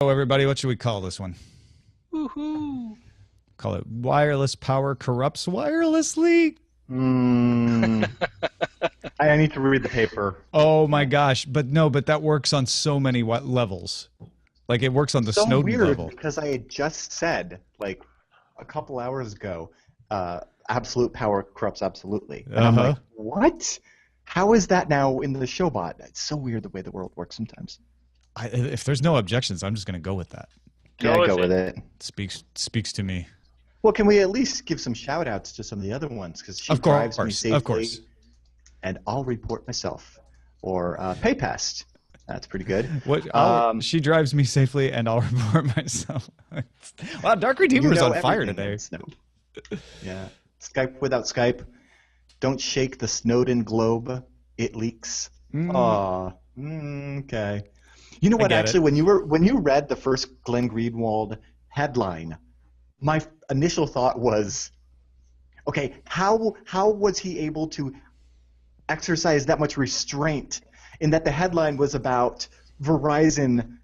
Oh, everybody, what should we call this one? Woohoo! Call it Wireless Power Corrupts Wirelessly? I need to read the paper. Oh my gosh. But no, but that works on so many levels. Like it works on the So Snowden weird level. because I had just said, like, a couple hours ago, absolute power corrupts absolutely. And I'm like, what? How is that now in the showbot? It's so weird the way the world works sometimes. If there's no objections, I'm just going to go with that. Go with it. Speaks to me. Well, can we at least give some shout-outs to some of the other ones? Because she drives me safely, of course. And I'll report myself. Or PayPast. That's pretty good. She drives me safely, and I'll report myself. Wow, Dark Redeemer's on fire today. Yeah. Skype without Skype. Don't shake the Snowden globe. It leaks. Okay. You know what? Actually, when you read the first Glenn Greenwald headline, my initial thought was, okay, how was he able to exercise that much restraint in that the headline was about Verizon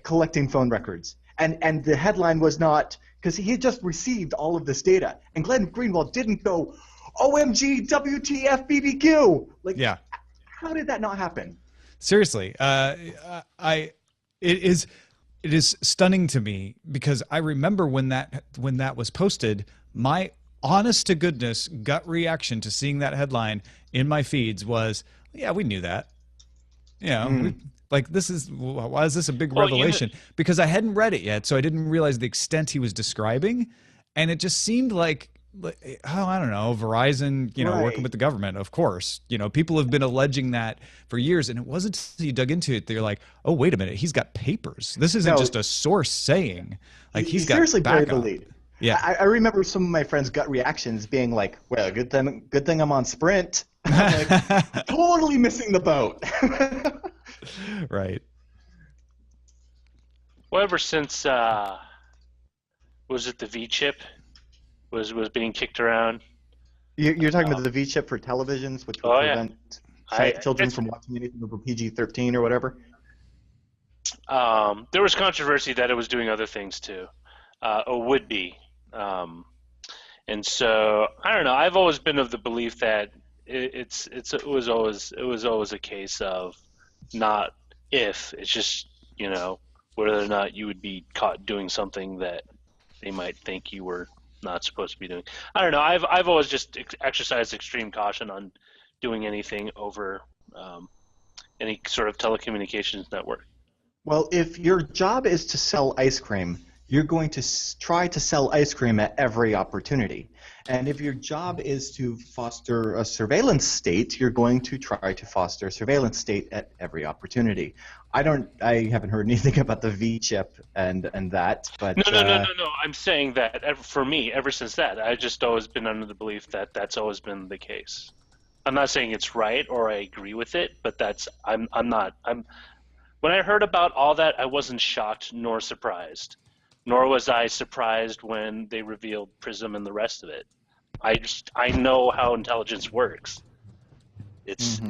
collecting phone records, and the headline was not because he had just received all of this data, and Glenn Greenwald didn't go, OMG, WTF, BBQ. Like, yeah. How did that not happen? Seriously, it is stunning to me because I remember when that was posted, my honest to goodness gut reaction to seeing that headline in my feeds was, yeah, we knew that. Yeah, like why is this a big revelation? Because I hadn't read it yet, so I didn't realize the extent he was describing, and it just seemed like, oh, I don't know, Verizon, working with the government, of course. People have been alleging that for years, and it wasn't until you dug into it that you're like, oh, wait a minute, he's got papers. This isn't just a source saying. Like, he's got seriously buried backup. the lead. Yeah, I remember some of my friends' gut reactions being like, well, good thing I'm on Sprint. I'm like, totally missing the boat. Right. Well, ever since was it the VChip was being kicked around? You're talking about the VChip for televisions, which would prevent children from watching anything over PG-13 or whatever? There was controversy that it was doing other things too, or would be. And so I don't know. I've always been of the belief that it was always a case of not if, it's just whether or not you would be caught doing something that they might think you were not supposed to be doing. I don't know. I've always just exercised extreme caution on doing anything over any sort of telecommunications network. Well, if your job is to sell ice cream, you're going to try to sell ice cream at every opportunity. And if your job is to foster a surveillance state, you're going to try to foster a surveillance state at every opportunity. I haven't heard anything about the VChip and that, but no. I'm saying that for me, ever since that, I've just always been under the belief that that's always been the case. I'm not saying it's right or I agree with it, but when I heard about all that, I wasn't shocked nor surprised. Nor was I surprised when they revealed PRISM and the rest of it. I know how intelligence works. It's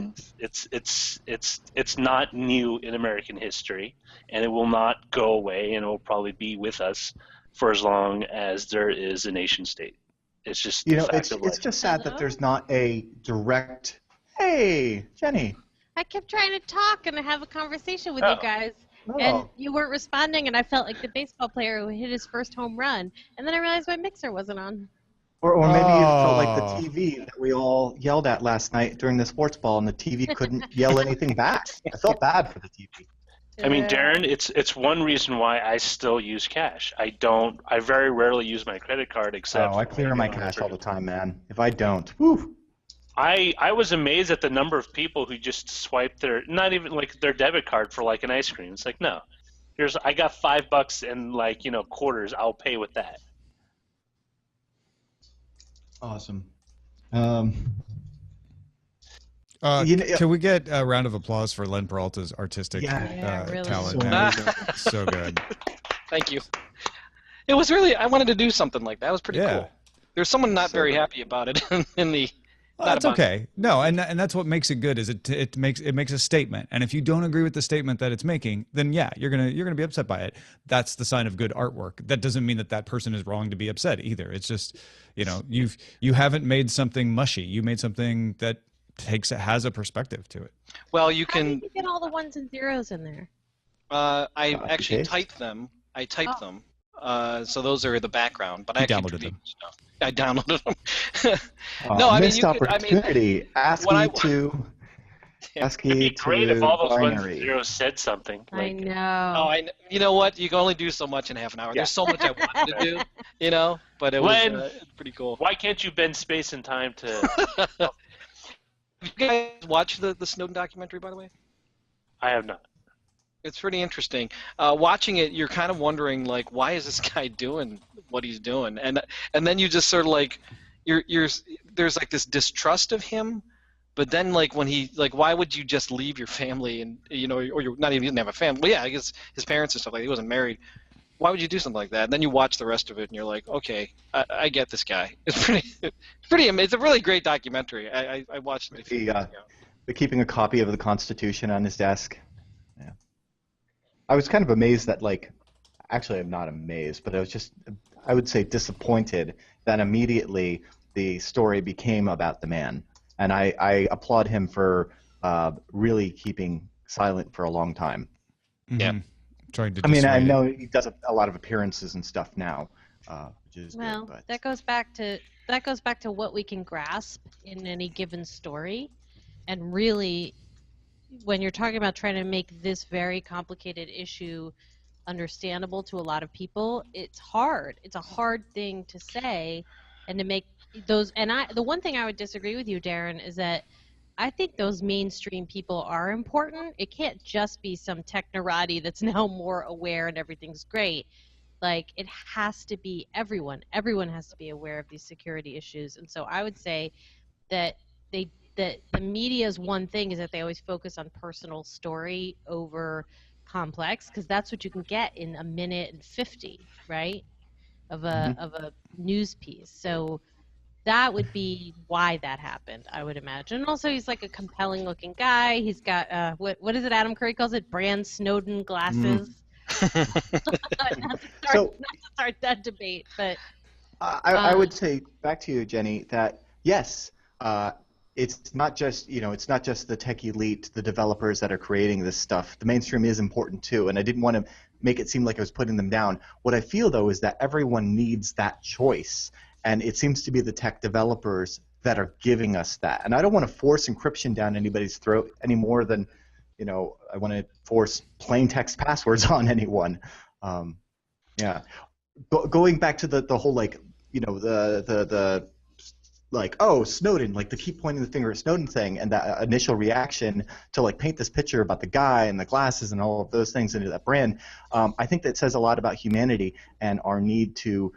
not new in American history, and it will not go away, and it will probably be with us for as long as there is a nation state. It's just it's just sad that there's not a direct. Hey, Jennie. I kept trying to talk and have a conversation with you guys. And you weren't responding, and I felt like the baseball player who hit his first home run. And then I realized my mixer wasn't on. Or maybe you felt like the TV that we all yelled at last night during the sports ball, and the TV couldn't yell anything back. I felt bad for the TV. I mean, Darren, it's one reason why I still use cash. I very rarely use my credit card except. I clear my cash all the time, man. If I don't, whew. I was amazed at the number of people who just swipe not even like their debit card for like an ice cream. It's like, no, I got $5 and quarters. I'll pay with that. Awesome. Can we get a round of applause for Lynn Peralta's artistic really talent? So good. Thank you. It was really, I wanted to do something like that. It was pretty cool. There's someone not very happy about it in Well, that's okay. No, and that's what makes it good. Is it makes a statement, and if you don't agree with the statement that it's making, then yeah, you're gonna be upset by it. That's the sign of good artwork. That doesn't mean that person is wrong to be upset either. It's just, you haven't made something mushy. You made something that has a perspective to it. Well, you can. How did you get all the ones and zeros in there? I actually typed them. them. So those are the background, but I actually downloaded them. I downloaded them. No, I mean, missed opportunity. ASCII to ASCII it'd be great if all those binary. ones and zeros said something. I know. Oh, you know what? You can only do so much in half an hour. Yeah. There's so much I wanted to do, but it was pretty cool. Why can't you bend space and time to? You guys watch the Snowden documentary, by the way? I have not. It's pretty interesting. Watching it, you're kind of wondering, like, why is this guy doing what he's doing? And then you just sort of like, there's like this distrust of him. But then, like, when why would you just leave your family and or you're not even didn't have a family? Well, yeah, I guess his parents and stuff like that. He wasn't married. Why would you do something like that? And then you watch the rest of it, and you're like, okay, I get this guy. It's pretty amazing. It's a really great documentary. I watched it. The keeping a copy of the Constitution on his desk. Yeah. I was kind of amazed that, actually I'm not amazed, but I would say disappointed that immediately the story became about the man. And I applaud him for really keeping silent for a long time. Mm-hmm. Yeah. Trying to. I mean, I know he does a lot of appearances and stuff now, which is well, good, but that goes back to what we can grasp in any given story, and really, when you're talking about trying to make this very complicated issue understandable to a lot of people, it's hard. It's a hard thing to say, and to make those. And the one thing I would disagree with you, Darren, is that I think those mainstream people are important. It can't just be some technorati that's now more aware and everything's great. Like, it has to be everyone. Everyone has to be aware of these security issues. And so I would say that the media's one thing is that they always focus on personal story over complex, because that's what you can get in a minute and 50, right, of a news piece. So that would be why that happened, I would imagine. And also, he's like a compelling-looking guy. He's got what is it? Adam Curry calls it brand Snowden glasses. Not to start that debate, but I would say back to you, Jenny, that yes, it's not just the tech elite, the developers that are creating this stuff. The mainstream is important too, and I didn't want to make it seem like I was putting them down. What I feel though is that everyone needs that choice. And it seems to be the tech developers that are giving us that. And I don't want to force encryption down anybody's throat any more than, I want to force plain text passwords on anyone. Yeah. Going back to the whole, Snowden, the keep pointing the finger at Snowden thing, and that initial reaction to, paint this picture about the guy and the glasses and all of those things into that brand, I think that says a lot about humanity and our need to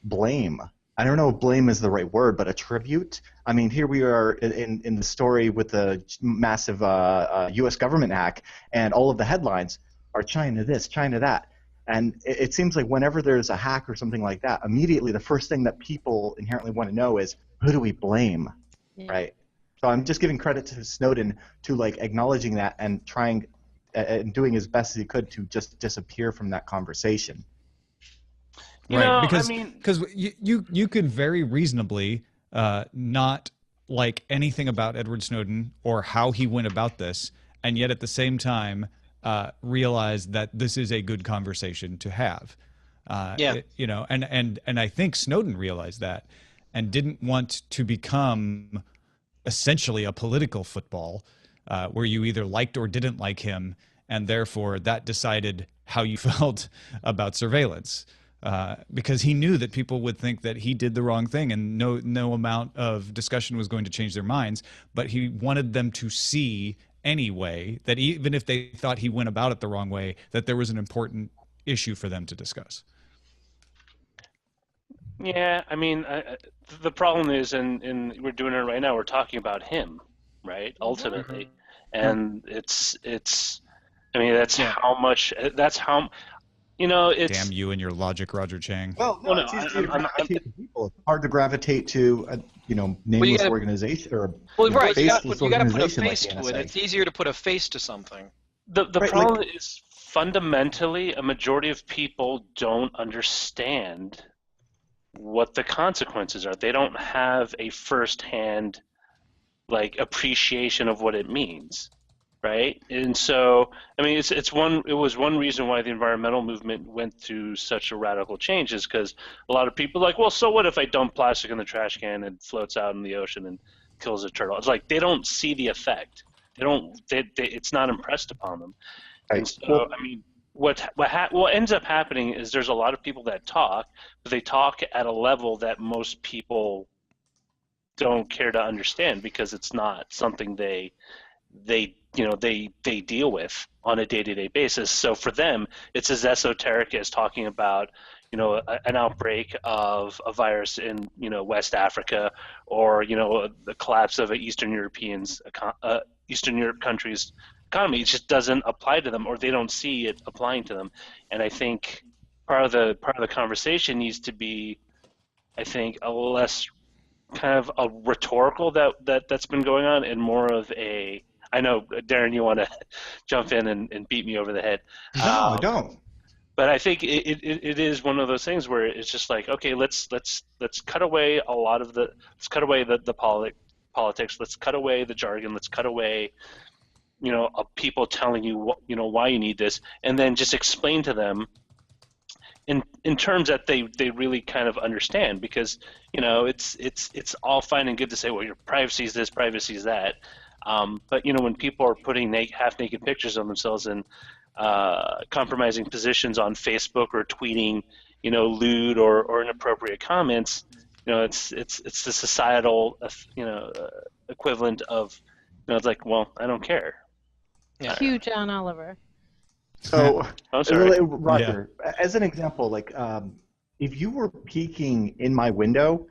blame. I don't know if blame is the right word, but attribute. I mean, here we are in the story with the massive U.S. government hack, and all of the headlines are China this, China that. And it seems like whenever there's a hack or something like that, immediately the first thing that people inherently want to know is, who do we blame, right? So I'm just giving credit to Snowden to acknowledging that and trying and doing as best as he could to just disappear from that conversation. Right, because you could very reasonably not like anything about Edward Snowden or how he went about this, and yet at the same time realize that this is a good conversation to have. And I think Snowden realized that and didn't want to become essentially a political football where you either liked or didn't like him, and therefore that decided how you felt about surveillance. Because he knew that people would think that he did the wrong thing, and no amount of discussion was going to change their minds. But he wanted them to see anyway that even if they thought he went about it the wrong way, that there was an important issue for them to discuss. Yeah, I mean, the problem is, and we're doing it right now, we're talking about him, right, ultimately. And it's I mean, that's how much, You know, it's Damn you and your logic, Roger Chang. Well, no, well, no, it's easy to I'm, gravitate to people. It's hard to gravitate to a nameless gotta- organization or Well, right. You got faceless to put a organization face like the to it. NSA. It's easier to put a face to something. the Right, problem like- is fundamentally a majority of people don't understand what the consequences are. They don't have a firsthand appreciation of what it means, right? And so, I mean, it was one reason why the environmental movement went through such a radical change, is because a lot of people are like, well, so what if I dump plastic in the trash can and it floats out in the ocean and kills a turtle? It's like they don't see the effect. It's not impressed upon them. Right. And so, Well- I mean, what ends up happening is there's a lot of people that talk, but they talk at a level that most people don't care to understand, because it's not something they deal with on a day-to-day basis. So for them, it's as esoteric as talking about an outbreak of a virus in West Africa, or the collapse of an Eastern Europe country's economy. It just doesn't apply to them, or they don't see it applying to them. And I think part of the conversation needs to be, I think, a less kind of a rhetorical that's been going on, and more of a, I know, Darren, you want to jump in and beat me over the head. No, I don't. But I think it is one of those things where it's just like, okay, let's cut away the politics. Let's cut away the jargon. Let's cut away of people telling you why you need this, and then just explain to them in terms that they really kind of understand. Because it's all fine and good to say, well, your privacy is this, privacy is that, but when people are putting half-naked pictures of themselves and compromising positions on Facebook, or tweeting lewd or inappropriate comments, it's the societal equivalent of it's like, well, I don't care. Yeah. Cue John Oliver. So, Oh, sorry. Roger, as an example, if you were peeking in my window,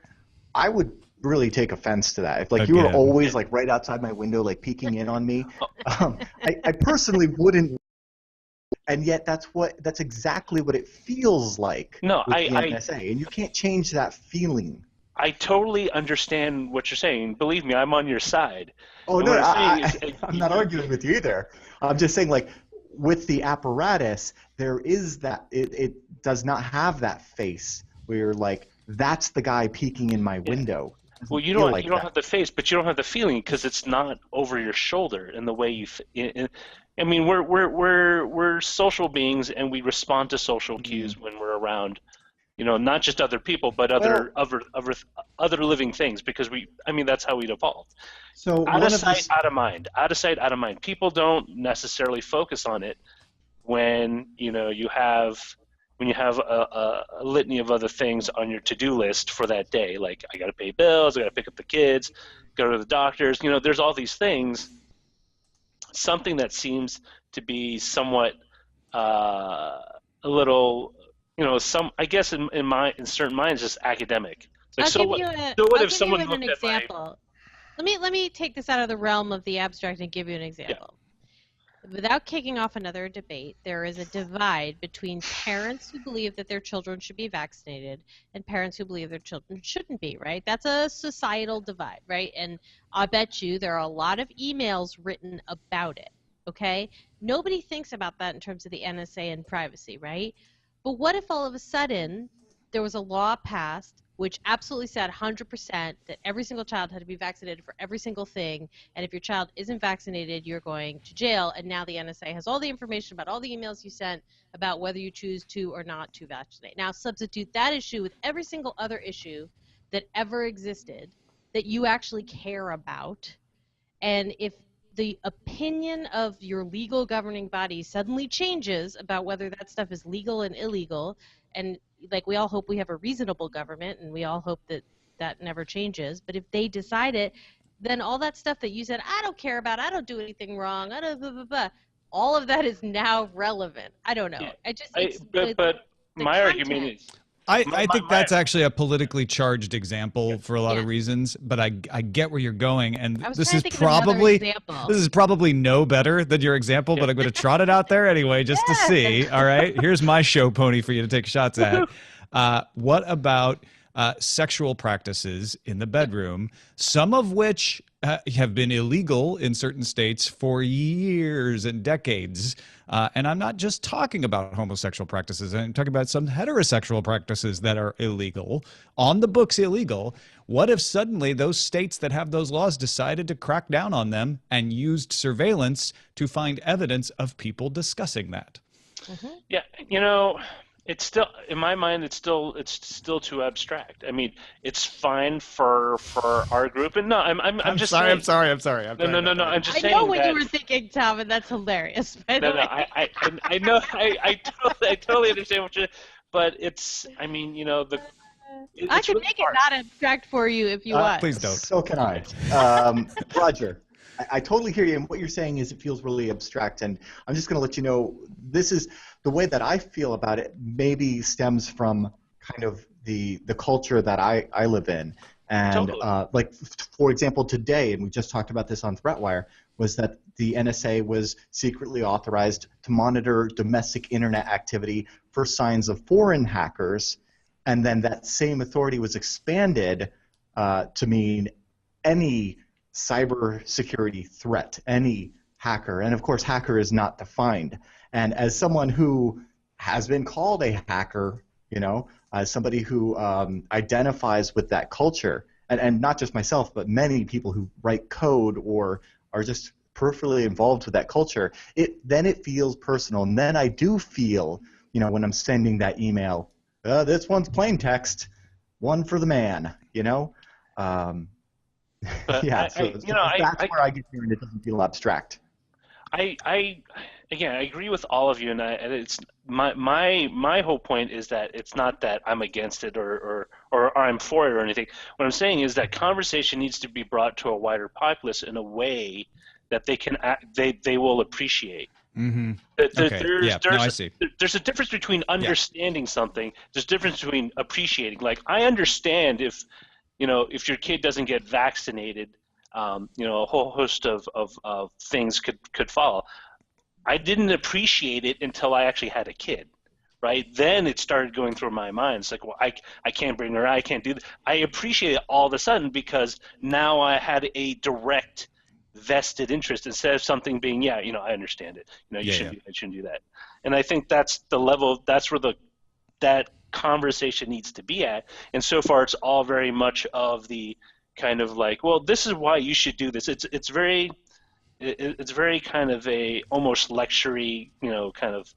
I would really take offense to that. If you were Again. always right outside my window, peeking in on me, I personally wouldn't. And yet, that's exactly what it feels like. No, with the NSA, and you can't change that feeling. I totally understand what you're saying. Believe me, I'm on your side. Oh, And no, what I'm saying is, I'm not arguing with you either. I'm just saying, with the apparatus, there is that it does not have that face where you're that's the guy peeking in my window. Well, you don't have the face, but you don't have the feeling, because it's not over your shoulder in the way you. I mean, we're social beings, and we respond to social cues when we're around, not just other people, but other living things, because that's how we'd evolved. So Out of sight, out of mind. Out of sight, out of mind. People don't necessarily focus on it when you have a litany of other things on your to-do list for that day. Like, I got to pay bills, I got to pick up the kids, go to the doctors. There's all these things. Something that seems to be somewhat a little, I guess in certain minds, just academic. Like, I'll give you an example. Let me take this out of the realm of the abstract and give you an example. Without kicking off another debate, there is a divide between parents who believe that their children should be vaccinated and parents who believe their children shouldn't be, right? That's a societal divide, right? And I bet you there are a lot of emails written about it, okay? Nobody thinks about that in terms of the NSA and privacy, right? But what if all of a sudden there was a law passed which absolutely said 100% that every single child had to be vaccinated for every single thing, and if your child isn't vaccinated, you're going to jail, and now the NSA has all the information about all the emails you sent about whether you choose to or not to vaccinate. Now substitute that issue with every single other issue that ever existed that you actually care about, and if the opinion of your legal governing body suddenly changes about whether that stuff is legal and illegal, and we all hope we have a reasonable government, and we all hope that that never changes, but if they decide it, then all that stuff that you said, I don't care about, I don't do anything wrong, I don't blah, blah, blah, all of that is now relevant. I don't know. But my argument is, I think that's actually a politically charged example for a lot of reasons, but I get where you're going, and this is probably no better than your example, but I'm going to trot it out there anyway just to see. All right, here's my show pony for you to take shots at. What about sexual practices in the bedroom, some of which have been illegal in certain states for years and decades? And I'm not just talking about homosexual practices. I'm talking about some heterosexual practices that are illegal, on the books illegal. What if suddenly those states that have those laws decided to crack down on them and used surveillance to find evidence of people discussing that? Yeah, it's still, in my mind, it's still too abstract. I mean, it's fine for our group, and no, I'm just sorry. saying, I'm sorry. No. I'm just saying. I know what you were thinking, Tom, and that's hilarious. By the way. I know. I totally understand what you're. But it's. I mean, I can make it not abstract for you if you want. Please don't. So can I. Roger, I totally hear you, and what you're saying is it feels really abstract, and I'm just going to let you know this is the way that I feel about it. Maybe stems from kind of the culture that I live in, and Totally. like for example today, and we just talked about this on ThreatWire, was that the NSA was secretly authorized to monitor domestic internet activity for signs of foreign hackers, and then that same authority was expanded to mean any cybersecurity threat, any hacker. And of course, hacker is not defined. And as someone who has been called a hacker, as somebody who identifies with that culture, and not just myself, but many people who write code or are just peripherally involved with that culture, then it feels personal. And then I do feel, when I'm sending that email, this one's plain text, one for the man, But yeah, that's where I get here, and it doesn't feel abstract. Again, I agree with all of you, and it's my whole point is that it's not that I'm against it or I'm for it or anything. What I'm saying is that conversation needs to be brought to a wider populace in a way that they will appreciate. Mm-hmm. I see. There's a difference between understanding something. There's a difference between appreciating. Like, I understand if your kid doesn't get vaccinated, a whole host of things could follow. I didn't appreciate it until I actually had a kid, right? Then it started going through my mind. It's like, well, I can't bring her, I can't do that. I appreciate it all of a sudden because now I had a direct vested interest instead of something being, I understand it. You shouldn't do that. And I think that's the level, that's where that conversation needs to be at. And so far, it's all very much of the kind of like, well, this is why you should do this. It's very kind of a almost lecture-y, kind of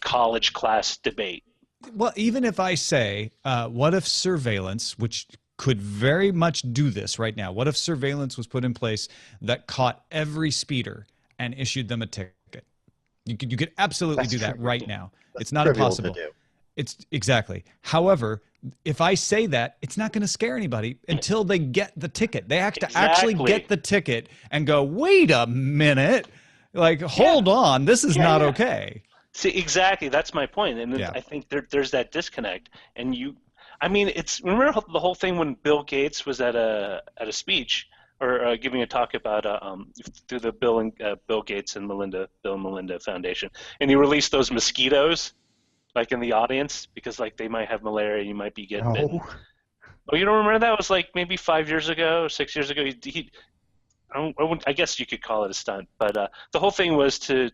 college class debate. Well, even if I say, what if surveillance, which could very much do this right now, what if surveillance was put in place that caught every speeder and issued them a ticket? You could absolutely do that right now. It's not impossible. To do. It's exactly. However, if I say that, it's not going to scare anybody until they get the ticket. They have to actually get the ticket and go, wait a minute, like, hold on, this is not okay. See, exactly. That's my point. And I think there's that disconnect. And remember the whole thing when Bill Gates was at a speech or giving a talk about through the Bill Gates and Bill and Melinda Foundation, and he released those mosquitoes like in the audience because like they might have malaria and you might be getting bitten. Oh, you don't remember that? It was like maybe 5 years ago, 6 years ago. I guess you could call it a stunt, but the whole thing was to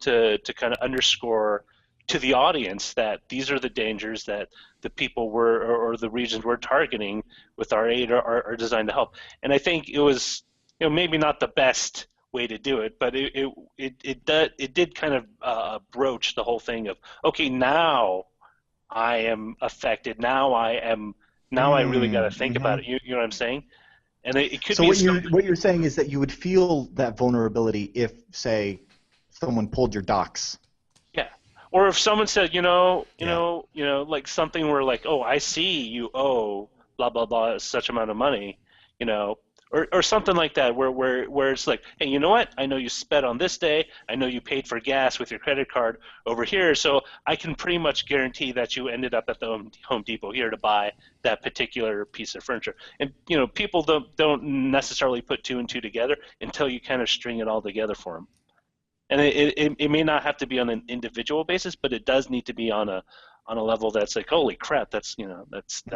kind of underscore to the audience that these are the dangers that the people or the regions we're targeting with our aid are designed to help. And I think it was maybe not the best way to do it, but it did kind of broach the whole thing of, okay, now I am affected. Now I really got to think about it. You know what I'm saying? And it could be. So what you're saying is that you would feel that vulnerability if, say, someone pulled your docs. Yeah, or if someone said, like something where like, oh, I see you owe blah blah blah such amount of money, or something like that, where it's like, hey, you know what? I know you sped on this day. I know you paid for gas with your credit card over here, so I can pretty much guarantee that you ended up at the Home Depot here to buy that particular piece of furniture. And people don't necessarily put two and two together until you kind of string it all together for them. And it may not have to be on an individual basis, but it does need to be on a level that's like, holy crap, that's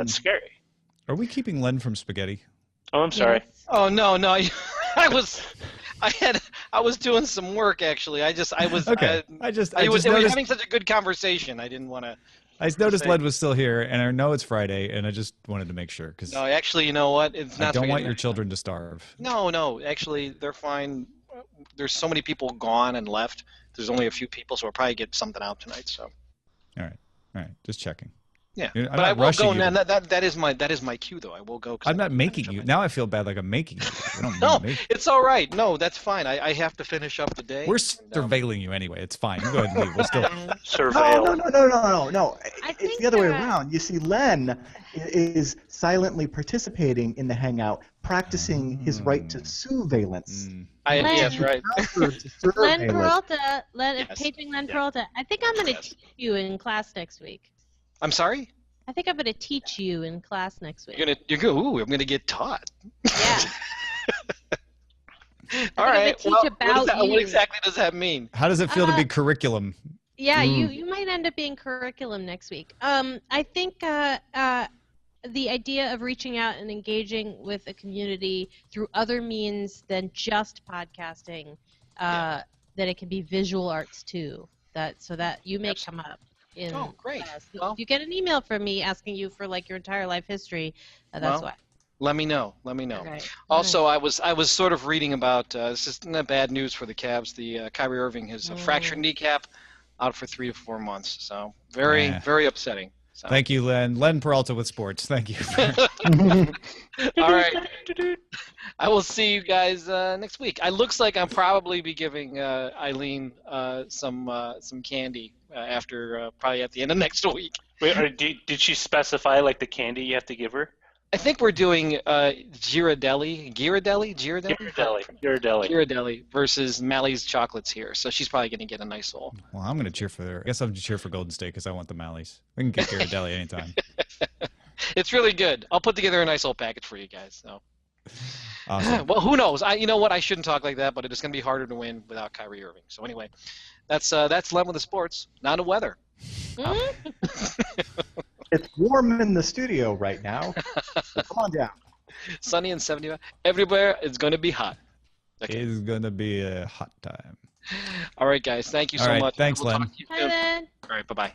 scary. Are we keeping Len from spaghetti? Oh, I'm sorry. Yes. Oh no, I was doing some work actually. I was having such a good conversation. I didn't want to. I noticed Len was still here, and I know it's Friday, and I just wanted to make sure because. No, actually, you know what? It's not. I don't want your children to starve. No, actually, they're fine. There's so many people gone and left. There's only a few people, so we'll probably get something out tonight. So. All right, just checking. Yeah, I'm but I will go now. You. That is my cue, though. I will go. I'm not making you. Now I feel bad like I'm making you. No, it's all right. No, that's fine. I have to finish up the day. We're surveilling you anyway. It's fine. You go ahead and leave. We'll still surveil. No. It's the other way around. You see, Len is silently participating in the hangout, practicing his right to surveillance. Yes, right. Lynn Peralta, paging Lynn Yeah. Peralta. I think I'm going to teach you in class next week. I'm sorry. I think I'm going to teach you in class next week. Ooh, I'm gonna get taught. Yeah. All right. teach Well, about you. what exactly does that mean? How does it feel to be curriculum? Yeah, you might end up being curriculum next week. I think the idea of reaching out and engaging with a community through other means than just podcasting, that it can be visual arts too. So that you may come up in great. class. Well, if you get an email from me asking you for like your entire life history, that's why. Let me know. Right. Also, I was sort of reading about this is not bad news for the Cavs. The Kyrie Irving has a fractured kneecap, out for 3 to 4 months. So very upsetting. So. Thank you, Len. Len Peralta with sports. Thank you. All right. I will see you guys next week. It looks like I'll probably be giving Eileen some candy after probably at the end of next week. Wait, did she specify like the candy you have to give her? I think we're doing Ghirardelli versus Mally's chocolates here. So she's probably going to get a nice little. Well, I'm going to cheer for her. I guess I'm going to cheer for Golden State because I want the Malleys. We can get Ghirardelli anytime. It's really good. I'll put together a nice little package for you guys. So. Awesome. Well, who knows? You know what? I shouldn't talk like that, but it's going to be harder to win without Kyrie Irving. So anyway, that's Len with the sports. Now the weather. It's warm in the studio right now. So come on down. Sunny and 75. Everywhere it's going to be hot. Okay. It's going to be a hot time. All right, guys. Thank you so much. Thanks, we'll Len. talk to you soon. All right. Bye-bye.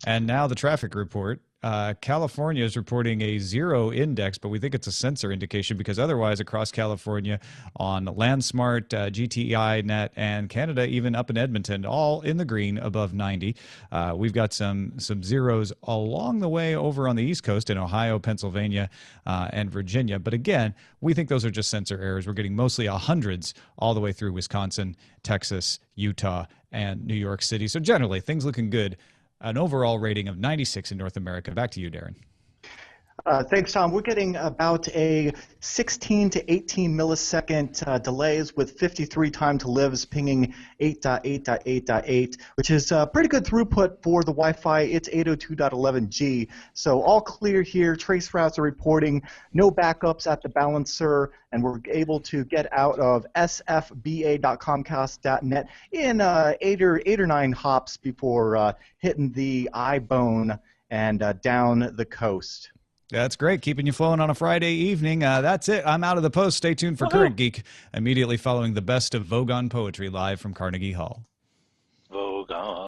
And now the traffic report. California is reporting a 0 index, but we think it's a sensor indication because otherwise across California on LandSmart, GTI Net, and Canada, even up in Edmonton, all in the green above 90. We've got some zeros along the way over on the East Coast in Ohio, Pennsylvania, and Virginia. But again, we think those are just sensor errors. We're getting mostly 100s all the way through Wisconsin, Texas, Utah, and New York City. So generally, things looking good. An overall rating of 96 in North America. Back to you, Darren. Thanks, Tom. We're getting about a 16 to 18 millisecond delays with 53 time to lives pinging 8.8.8.8, which is pretty good throughput for the Wi-Fi. It's 802.11g. So all clear here. Trace routes are reporting no backups at the balancer, and we're able to get out of sfba.comcast.net in 8 or 9 hops before hitting the iBone and down the coast. That's great. Keeping you flowing on a Friday evening. That's it. I'm out of the post. Stay tuned for Current Geek, immediately following the best of Vogon Poetry live from Carnegie Hall. Vogon.